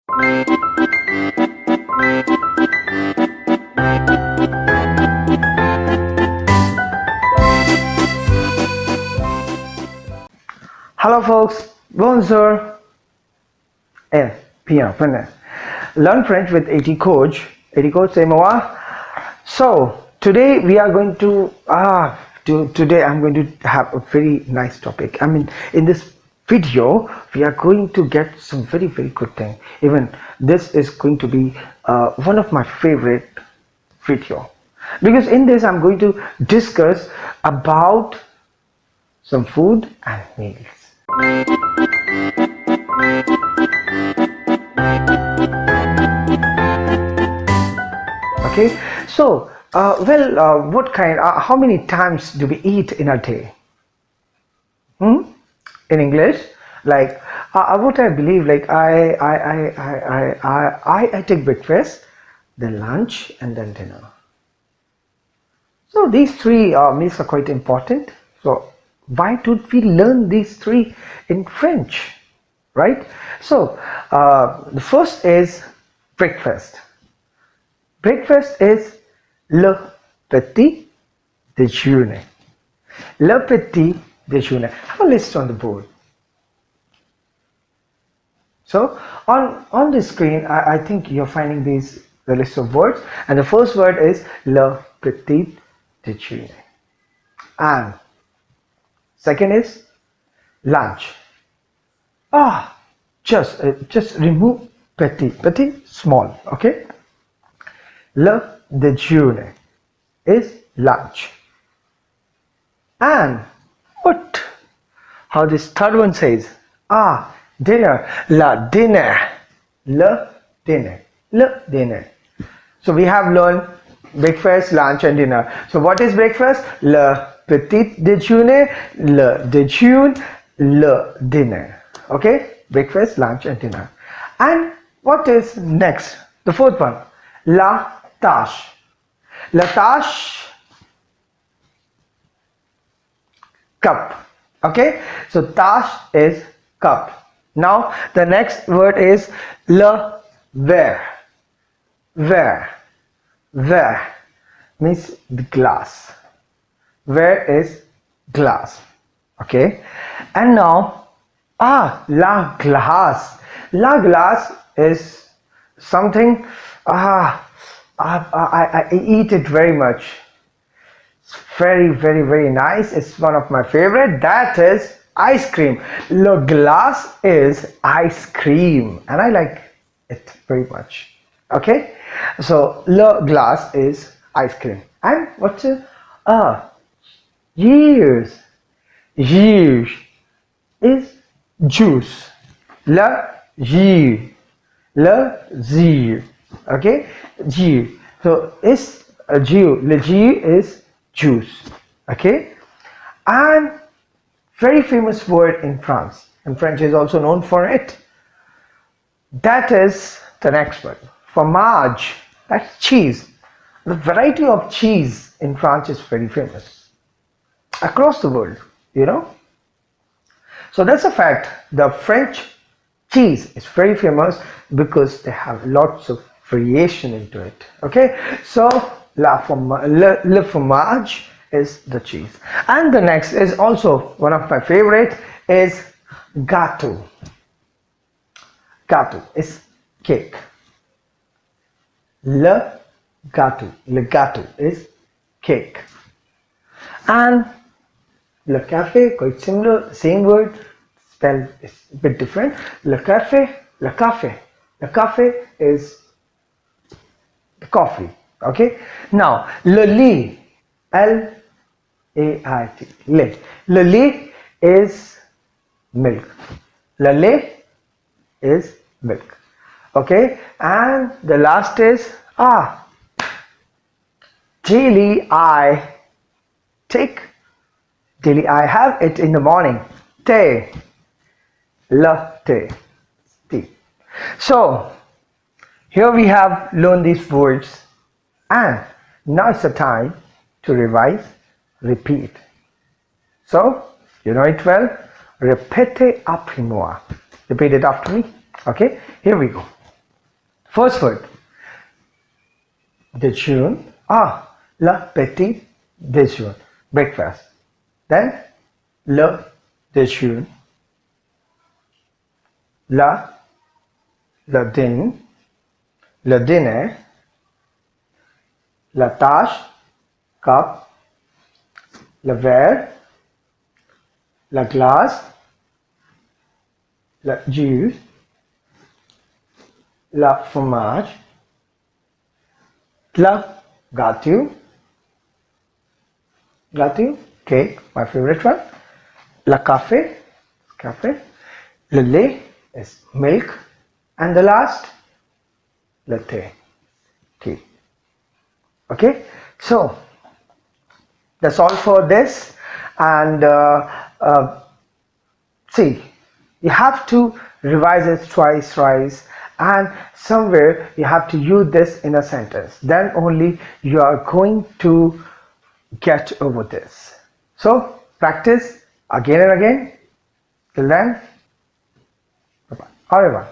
Hello folks, bonjour. Bienvenue. Learn French with AT Khoj. AT Khoj, c'est moi. So today we are going to today I'm going to have a very nice topic. I mean, in this video we are going to get some very good thing. Even this is going to be one of my favorite video, because in this I'm going to discuss about some food and meals. Okay, so what kind, how many times do we eat in a day? In English, like what I believe, like I take breakfast, then lunch, and then dinner. So these three meals are quite important. So why don't we learn these three in French, right? So the first is breakfast. Breakfast is le petit déjeuner. Le petit déjeuner. Have a list on the board. So on the screen, I think you're finding the list of words, and the first word is le petit déjeuner, and second is lunch. Just remove petit, small. Okay. Le déjeuner is lunch. And how this third one says, dinner, le dinner. So we have learned breakfast, lunch, and dinner. So what is breakfast? Le petit déjeuner, le déjeuner, le dinner. Okay, breakfast, lunch, and dinner. And what is next? The fourth one, la tâche. La tâche, cup. Okay, so tâche is cup. Now the next word is le verre. Verre means the glass. Verre is glass. Okay, and now la glace. La glace is something I eat it very much. It's very nice. It's one of my favorite. That is ice cream. Le glace is ice cream, and I like it very much. Okay, so le glace is ice cream. And what's years is juice. Le jus. Okay, jus. So is a jus. Le jus is juice. Okay, and very famous word in France, and French is also known for it. That is the next word, fromage. That's cheese. The variety of cheese in France is very famous across the world, you know. So that's a fact. The French cheese is very famous because they have lots of variation into it. Okay, so le fromage is the cheese. And the next is also one of my favorite, is gâteau. Gâteau is cake. Le gâteau is cake. And le café, quite similar, same word, spelled is a bit different. Le café is the coffee. Okay, now le lait, L-A-I-T, lait. Le lait is milk. Le lait is milk. Okay, and the last is daily I have it in the morning. Tea. Latte. Tea. So here we have learned these words, and now it's the time to revise, repeat. So you know it well. Répétez après moi. Repeat it after me. Okay, here we go. First word, déjeuner. Ah, le petit déjeuner, breakfast. Then, le déjeuner, la, le dîner, le dîner, la tâche, cup, le verre, la glace, le jus, la fromage, le gâteau, cake, my favorite one, le café, le lait is milk, and the last, le thé, tea. Okay, so that's all for this, and see, you have to revise it twice, and somewhere you have to use this in a sentence. Then only you are going to get over this. So practice again and again. Till then, bye bye. Au revoir.